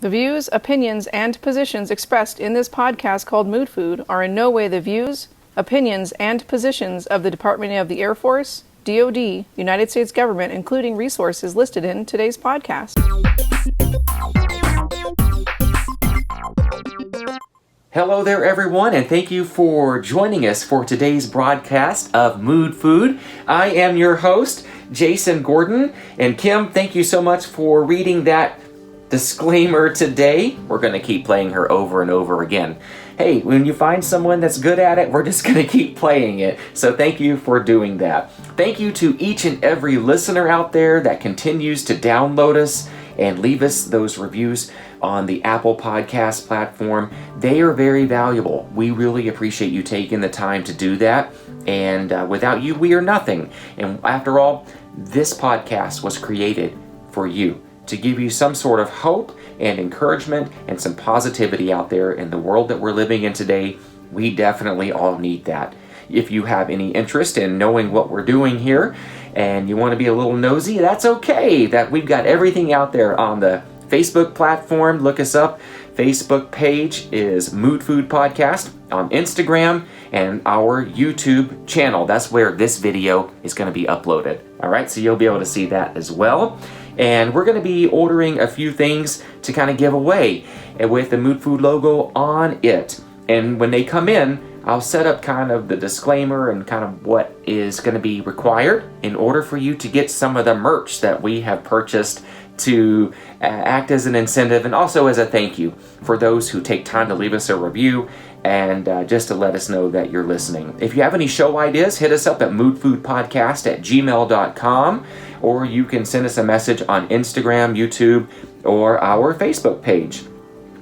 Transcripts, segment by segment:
The views, opinions, and positions expressed in this podcast called Mood Food are in no way the views, opinions, and positions of the Department of the Air Force, DoD, United States government, including resources listed in today's podcast. Hello there, everyone, and thank you for joining us for today's broadcast of Mood Food. I am your host, Jason Gordon, and Kim, thank you so much for reading that disclaimer today. We're going to keep playing her over and over again. Hey, when you find someone that's good at it, we're just going to keep playing it. So thank you for doing that. Thank you to each and every listener out there that continues to download us and leave us those reviews on the Apple Podcast platform. They are very valuable. We really appreciate you taking the time to do that. And without you, we are nothing. And after all, this podcast was created for you, to give you some sort of hope and encouragement and some positivity out there in the world that we're living in today. We definitely all need that. If you have any interest in knowing what we're doing here and you want to be a little nosy, that's okay. That we've got everything out there on the Facebook platform. Look us up. Facebook page is Mood Food Podcast. On Instagram and our YouTube channel. That's where this video is going to be uploaded. All right, so you'll be able to see that as well. And we're going to be ordering a few things to kind of give away with the Mood Food logo on it. And when they come in, I'll set up kind of the disclaimer and kind of what is going to be required in order for you to get some of the merch that we have purchased to act as an incentive and also as a thank you for those who take time to leave us a review and just to let us know that you're listening. If you have any show ideas, hit us up at moodfoodpodcast@gmail.com, or you can send us a message on Instagram, YouTube, or our Facebook page.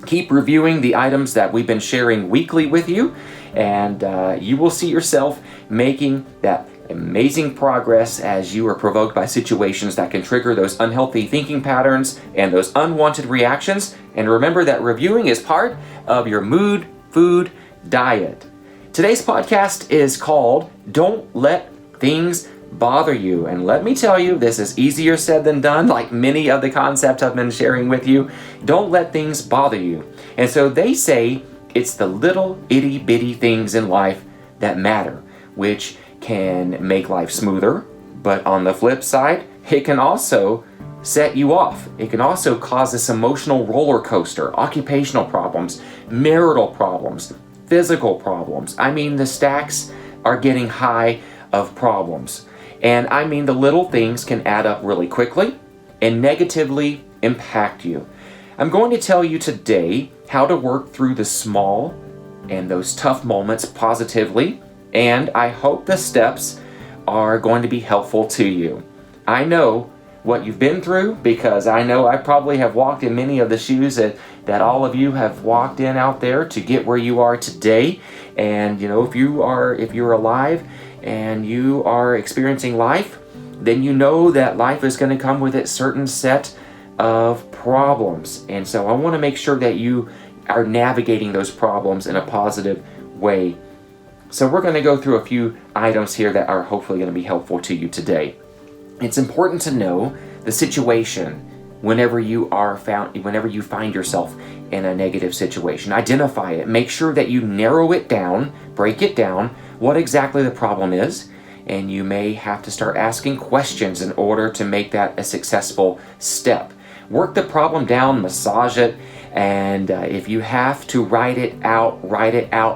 Keep reviewing the items that we've been sharing weekly with you, and you will see yourself making that amazing progress as you are provoked by situations that can trigger those unhealthy thinking patterns and those unwanted reactions. And remember that reviewing is part of your mood food diet. Today's podcast is called Don't Let Things Bother You. And let me tell you, this is easier said than done, like many of the concepts I've been sharing with you. Don't let things bother you. And so they say it's the little itty bitty things in life that matter, which can make life smoother, but on the flip side, it can also set you off. It can also cause this emotional roller coaster, occupational problems, marital problems, physical problems. I mean, the stacks are getting high of problems. And I mean, the little things can add up really quickly and negatively impact you. I'm going to tell you today how to work through the small and those tough moments positively. And I hope the steps are going to be helpful to you. I know what you've been through because I know I probably have walked in many of the shoes that all of you have walked in out there to get where you are today. And you know, if you're alive and you are experiencing life, then you know that life is going to come with a certain set of problems. And so I want to make sure that you are navigating those problems in a positive way. So we're going to go through a few items here that are hopefully going to be helpful to you today. It's important to know the situation whenever you find yourself in a negative situation. Identify it. Make sure that you narrow it down, break it down, what exactly the problem is, and you may have to start asking questions in order to make that a successful step. Work the problem down, massage it, and if you have to write it out.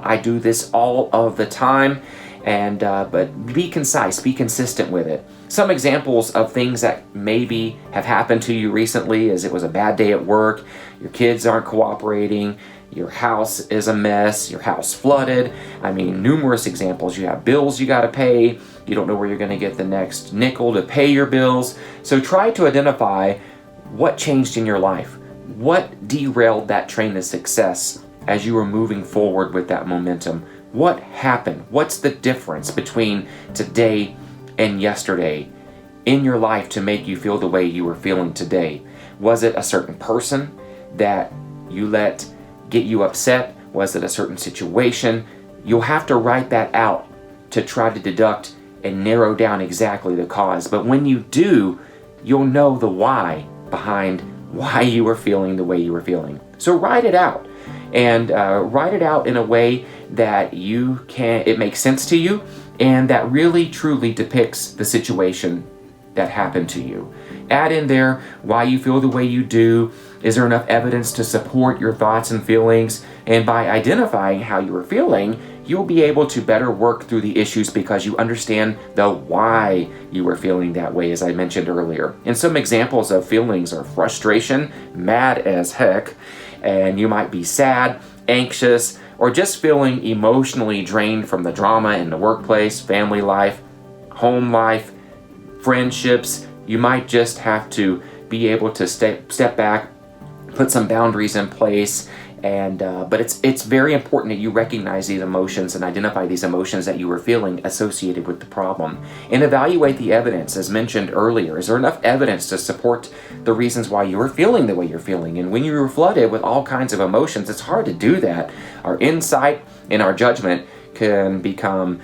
I do this all of the time, and but be concise, be consistent with it. Some examples of things that maybe have happened to you recently is it was a bad day at work, your kids aren't cooperating, your house is a mess, your house flooded. I mean, numerous examples. You have bills you got to pay, you don't know where you're going to get the next nickel to pay your bills. So try to identify what changed in your life. What derailed that train of success as you were moving forward with that momentum? What happened? What's the difference between today and yesterday in your life to make you feel the way you were feeling today? Was it a certain person that you let get you upset? Was it a certain situation? You'll have to write that out to try to deduct and narrow down exactly the cause. But when you do, you'll know the why behind why you were feeling the way you were feeling. So write it out, and write it out in a way that it makes sense to you, and that really truly depicts the situation that happened to you. Add in there why you feel the way you do. Is there enough evidence to support your thoughts and feelings? And by identifying how you were feeling, you'll be able to better work through the issues because you understand the why you were feeling that way, as I mentioned earlier. And some examples of feelings are frustration, mad as heck, and you might be sad, anxious, or just feeling emotionally drained from the drama in the workplace, family life, home life, friendships. You might just have to be able to step back, put some boundaries in place, and but it's very important that you recognize these emotions and identify these emotions that you were feeling associated with the problem, and evaluate the evidence. As mentioned earlier, is there enough evidence to support the reasons why you were feeling the way you're feeling? And when you're flooded with all kinds of emotions, it's hard to do that. Our insight and our judgment can become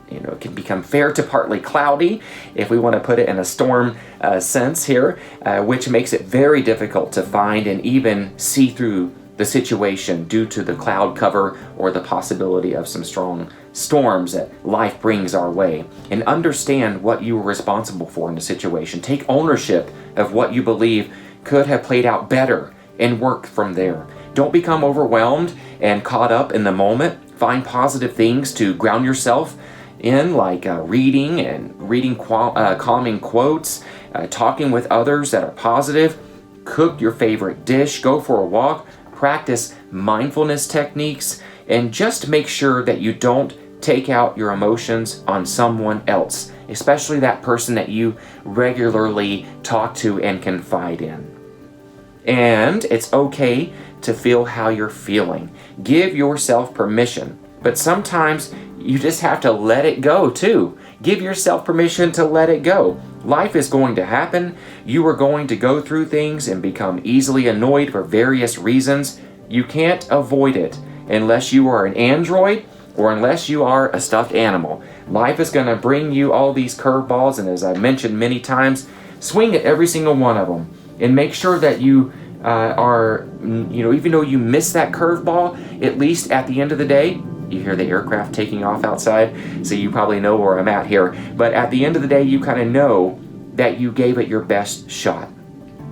it can become fair to partly cloudy, if we want to put it in a storm sense here, which makes it very difficult to find and even see through the situation due to the cloud cover or the possibility of some strong storms that life brings our way. And understand what you were responsible for in the situation. Take ownership of what you believe could have played out better and work from there. Don't become overwhelmed and caught up in the moment. Find positive things to ground yourself in, like reading calming quotes, talking with others that are positive, cook your favorite dish, go for a walk, practice mindfulness techniques, and just make sure that you don't take out your emotions on someone else, especially that person that you regularly talk to and confide in. And it's okay to feel how you're feeling. Give yourself permission, but sometimes you just have to let it go too. Give yourself permission to let it go. Life is going to happen. You are going to go through things and become easily annoyed for various reasons. You can't avoid it unless you are an android or unless you are a stuffed animal. Life is going to bring you all these curveballs, and as I've mentioned many times, swing at every single one of them and make sure that you even though you miss that curveball, at least at the end of the day, you hear the aircraft taking off outside, so you probably know where I'm at here. But at the end of the day, you kind of know that you gave it your best shot.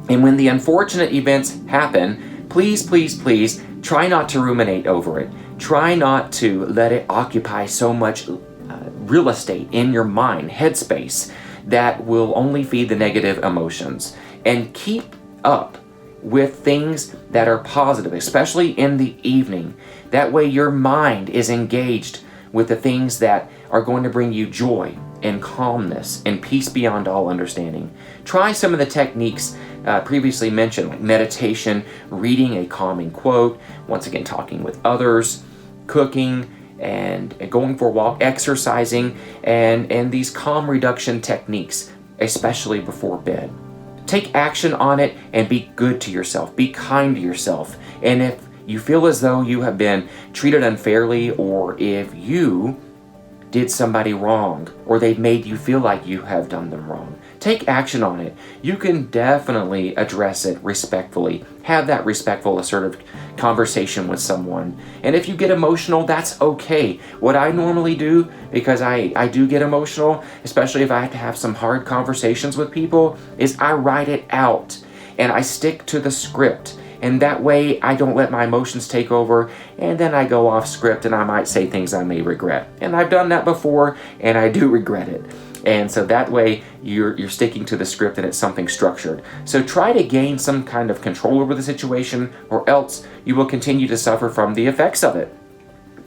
And when the unfortunate events happen, please, please, please try not to ruminate over it. Try not to let it occupy so much real estate in your mind, headspace, that will only feed the negative emotions. And keep up with things that are positive, especially in the evening. That way your mind is engaged with the things that are going to bring you joy and calmness and peace beyond all understanding. Try some of the techniques previously mentioned, like meditation, reading a calming quote, once again talking with others, cooking, and going for a walk, exercising, and these calm reduction techniques, especially before bed. Take action on it and be good to yourself. Be kind to yourself. And if you feel as though you have been treated unfairly, or if you did somebody wrong, or they've made you feel like you have done them wrong, take action on it. You can definitely address it respectfully. Have that respectful, assertive conversation with someone. And if you get emotional, that's okay. What I normally do, because I do get emotional, especially if I have to have some hard conversations with people, is I write it out and I stick to the script. And that way I don't let my emotions take over, and then I go off script and I might say things I may regret. And I've done that before, and I do regret it. And so that way you're sticking to the script and it's something structured. So try to gain some kind of control over the situation, or else you will continue to suffer from the effects of it.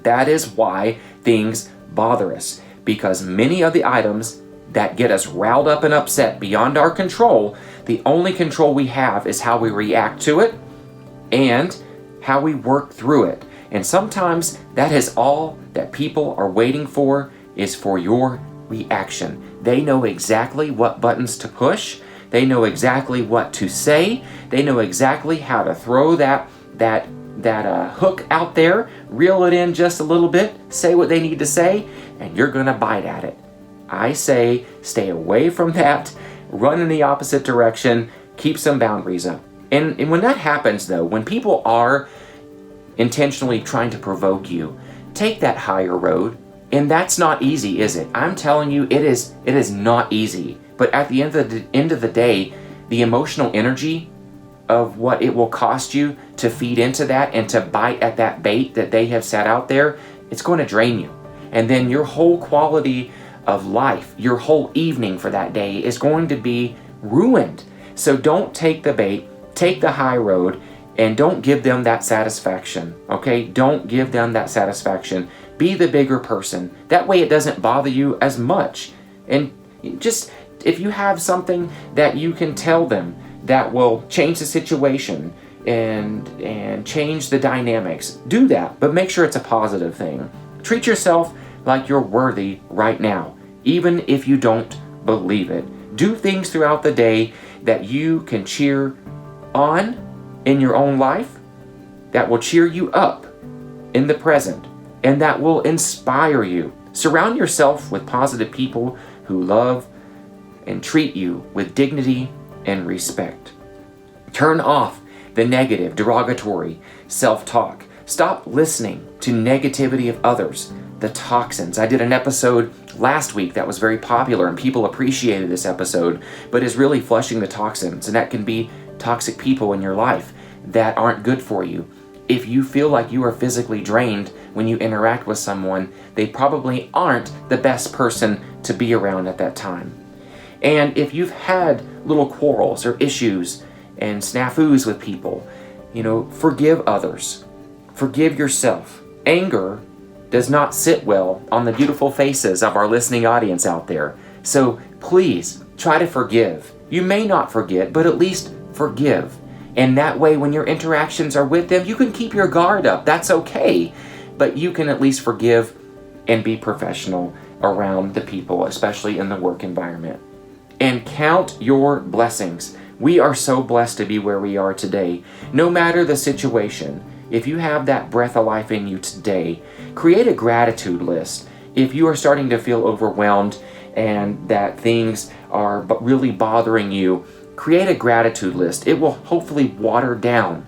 That is why things bother us, because many of the items that get us riled up and upset beyond our control, the only control we have is how we react to it and how we work through it. And sometimes that is all that people are waiting for, is for your reaction. They know exactly what buttons to push. They know exactly what to say. They know exactly how to throw that hook out there, reel it in just a little bit, say what they need to say, and you're gonna bite at it. I say stay away from that, run in the opposite direction, Keep some boundaries up. And when that happens, though, when people are intentionally trying to provoke you, take that higher road. And that's not easy, is it? I'm telling you, it is not easy. But at the end of the day, the emotional energy of what it will cost you to feed into that and to bite at that bait that they have set out there, it's going to drain you. And then your whole quality of life, your whole evening for that day is going to be ruined. So don't take the bait, take the high road, and don't give them that satisfaction, okay? Don't give them that satisfaction. Be the bigger person. That way it doesn't bother you as much. And just, if you have something that you can tell them that will change the situation and change the dynamics, do that, but make sure it's a positive thing. Treat yourself like you're worthy right now, even if you don't believe it. Do things throughout the day that you can cheer on in your own life, that will cheer you up in the present, and that will inspire you. Surround yourself with positive people who love and treat you with dignity and respect. Turn off the negative, derogatory self-talk. Stop listening to negativity of others, the toxins. I did an episode last week that was very popular and people appreciated this episode, but is really flushing the toxins, and that can be toxic people in your life that aren't good for you. If you feel like you are physically drained when you interact with someone, they probably aren't the best person to be around at that time. And if you've had little quarrels or issues and snafus with people, forgive others. Forgive yourself. Anger does not sit well on the beautiful faces of our listening audience out there. So please try to forgive. You may not forget, but at least forgive. And that way, when your interactions are with them, you can keep your guard up. That's okay. But you can at least forgive and be professional around the people, especially in the work environment. And count your blessings. We are so blessed to be where we are today. No matter the situation, if you have that breath of life in you today, create a gratitude list. If you are starting to feel overwhelmed and that things are really bothering you, create a gratitude list. It will hopefully water down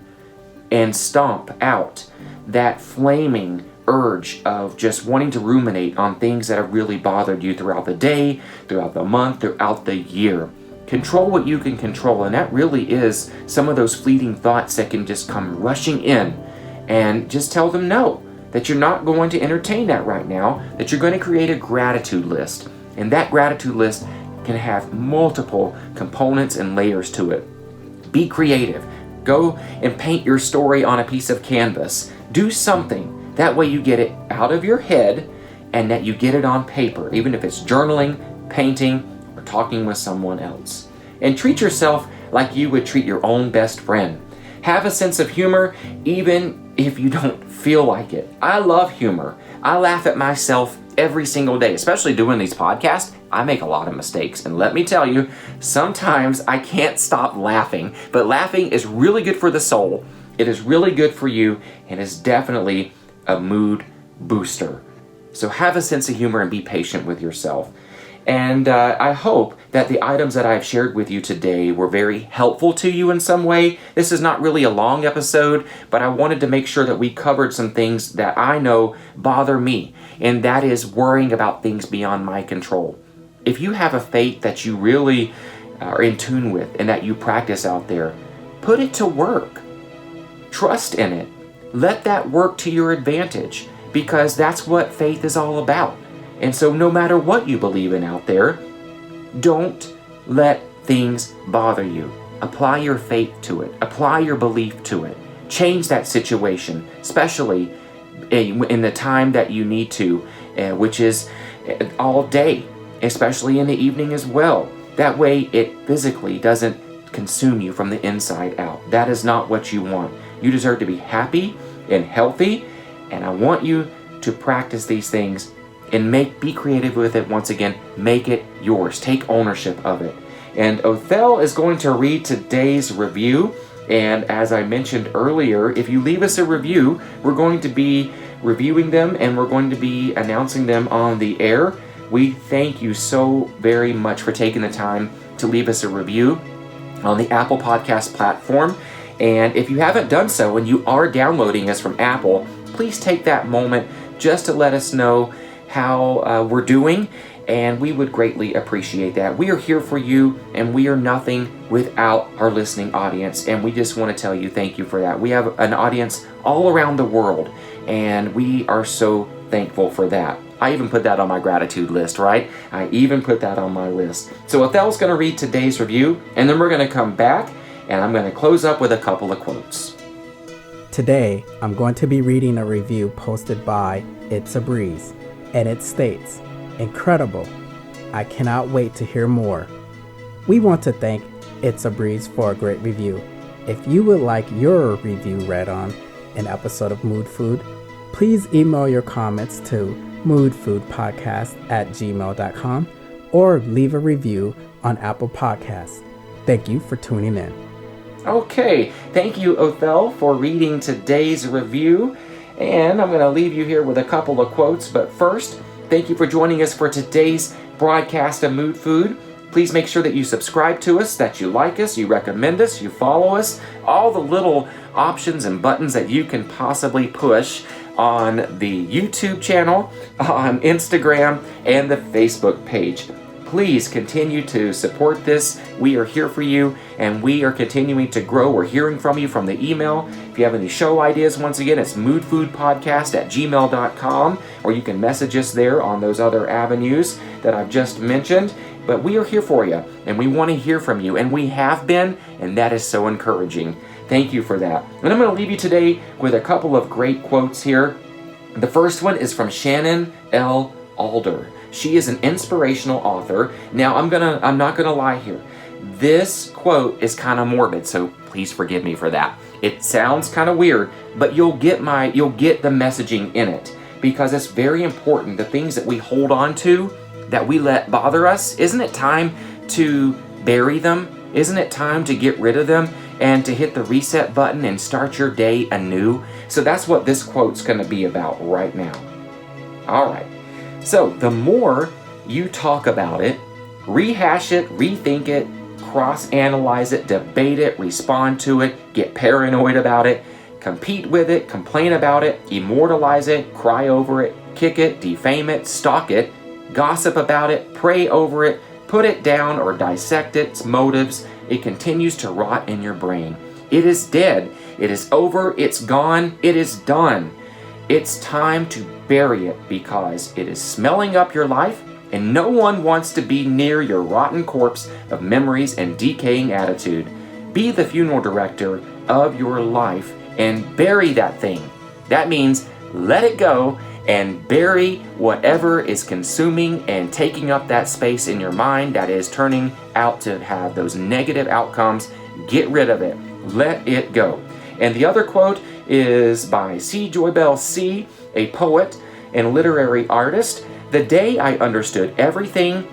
and stomp out that flaming urge of just wanting to ruminate on things that have really bothered you throughout the day, throughout the month, throughout the year. Control what you can control, and that really is some of those fleeting thoughts that can just come rushing in, and just tell them no, that you're not going to entertain that right now, that you're going to create a gratitude list. And that gratitude list can have multiple components and layers to it. Be creative. Go and paint your story on a piece of canvas. Do something. That way you get it out of your head and that you get it on paper, even if it's journaling, painting, or talking with someone else. And treat yourself like you would treat your own best friend. Have a sense of humor, even if you don't feel like it. I love humor. I laugh at myself every single day, especially doing these podcasts. I make a lot of mistakes, and let me tell you, sometimes I can't stop laughing, but laughing is really good for the soul. It is really good for you, and is definitely a mood booster. So have a sense of humor and be patient with yourself. And I hope that the items that I've shared with you today were very helpful to you in some way. This is not really a long episode, but I wanted to make sure that we covered some things that I know bother me, and that is worrying about things beyond my control. If you have a faith that you really are in tune with and that you practice out there, put it to work. Trust in it. Let that work to your advantage, because that's what faith is all about. And so no matter what you believe in out there, don't let things bother you. Apply your faith to it. Apply your belief to it. Change that situation, especially in the time that you need to, which is all day, especially in the evening as well. That way it physically doesn't consume you from the inside out. That is not what you want. You deserve to be happy and healthy, and I want you to practice these things and be creative with it. Once again, make it yours. Take ownership of it. And Othel is going to read today's review. And as I mentioned earlier, if you leave us a review, we're going to be reviewing them and we're going to be announcing them on the air. We thank you so very much for taking the time to leave us a review. on the Apple Podcast platform. And if you haven't done so and you are downloading us from Apple, please take that moment just to let us know how we're doing, and we would greatly appreciate that. We are here for you, and we are nothing without our listening audience, and we just want to tell you thank you for that. We have an audience all around the world, and we are so thankful for that. I even put that on my gratitude list, right? I even put that on my list. So Othel's going to read today's review, and then we're going to come back, and I'm going to close up with a couple of quotes. Today, I'm going to be reading a review posted by It's a Breeze, and it states, "Incredible. I cannot wait to hear more." We want to thank It's a Breeze for a great review. If you would like your review read on an episode of Mood Food, please email your comments to moodfoodpodcast@gmail.com or leave a review on Apple Podcasts. Thank you for tuning in. Okay, thank you, Othel, for reading today's review. And I'm going to leave you here with a couple of quotes. But first, thank you for joining us for today's broadcast of Mood Food. Please make sure that you subscribe to us, that you like us, you recommend us, you follow us. All the little options and buttons that you can possibly push on the YouTube channel, on Instagram, and the Facebook page. Please continue to support this. We are here for you, and we are continuing to grow. We're hearing from you from the email. If you have any show ideas, once again, it's moodfoodpodcast@gmail.com, or you can message us there on those other avenues that I've just mentioned. But we are here for you, and we want to hear from you, and we have been, and that is so encouraging. Thank you for that. And I'm going to leave you today with a couple of great quotes here. The first one is from Shannon L. Alder. She is an inspirational author. Now, I'm not gonna lie here. This quote is kind of morbid, so please forgive me for that. It sounds kind of weird, but you'll get the messaging in it, because it's very important. The things that we hold on to, that we let bother us, isn't it time to bury them? Isn't it time to get rid of them and to hit the reset button and start your day anew? So that's what this quote's gonna be about right now. All right. So the more you talk about it, rehash it, rethink it, cross-analyze it, debate it, respond to it, get paranoid about it, compete with it, complain about it, immortalize it, cry over it, kick it, defame it, stalk it, gossip about it, pray over it, put it down or dissect its motives, it continues to rot in your brain. It is dead. It is over. It's gone. It is done. It's time to bury it, because it is smelling up your life, and no one wants to be near your rotten corpse of memories and decaying attitude. Be the funeral director of your life and bury that thing. That means let it go and bury whatever is consuming and taking up that space in your mind that is turning out to have those negative outcomes. Get rid of it. Let it go. And the other quote is by C. Joybell C., a poet and literary artist. "The day I understood everything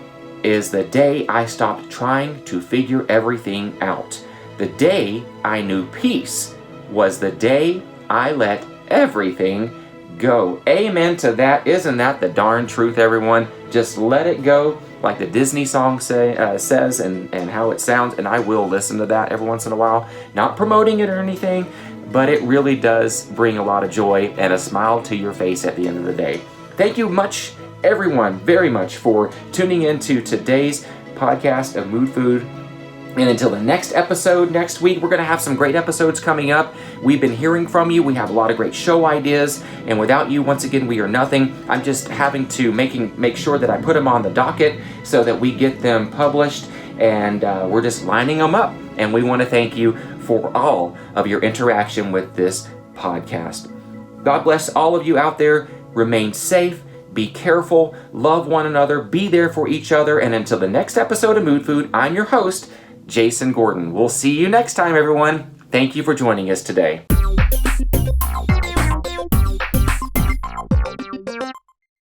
is the day I stopped trying to figure everything out. The day I knew peace was the day I let everything go." Amen to that. Isn't that the darn truth, everyone? Just let it go, like the Disney song says, and how it sounds. And I will listen to that every once in a while. Not promoting it or anything, but it really does bring a lot of joy and a smile to your face at the end of the day. Thank you much, everyone, very much for tuning into today's podcast of Mood Food. And until the next episode next week, we're going to have some great episodes coming up. We've been hearing from you. We have a lot of great show ideas. And without you, once again, we are nothing. I'm just having to make sure that I put them on the docket so that we get them published. And we're just lining them up. And we want to thank you for all of your interaction with this podcast. God bless all of you out there. Remain safe. Be careful. Love one another. Be there for each other. And until the next episode of Mood Food, I'm your host, Jason Gordon. We'll see you next time, everyone. Thank you for joining us today.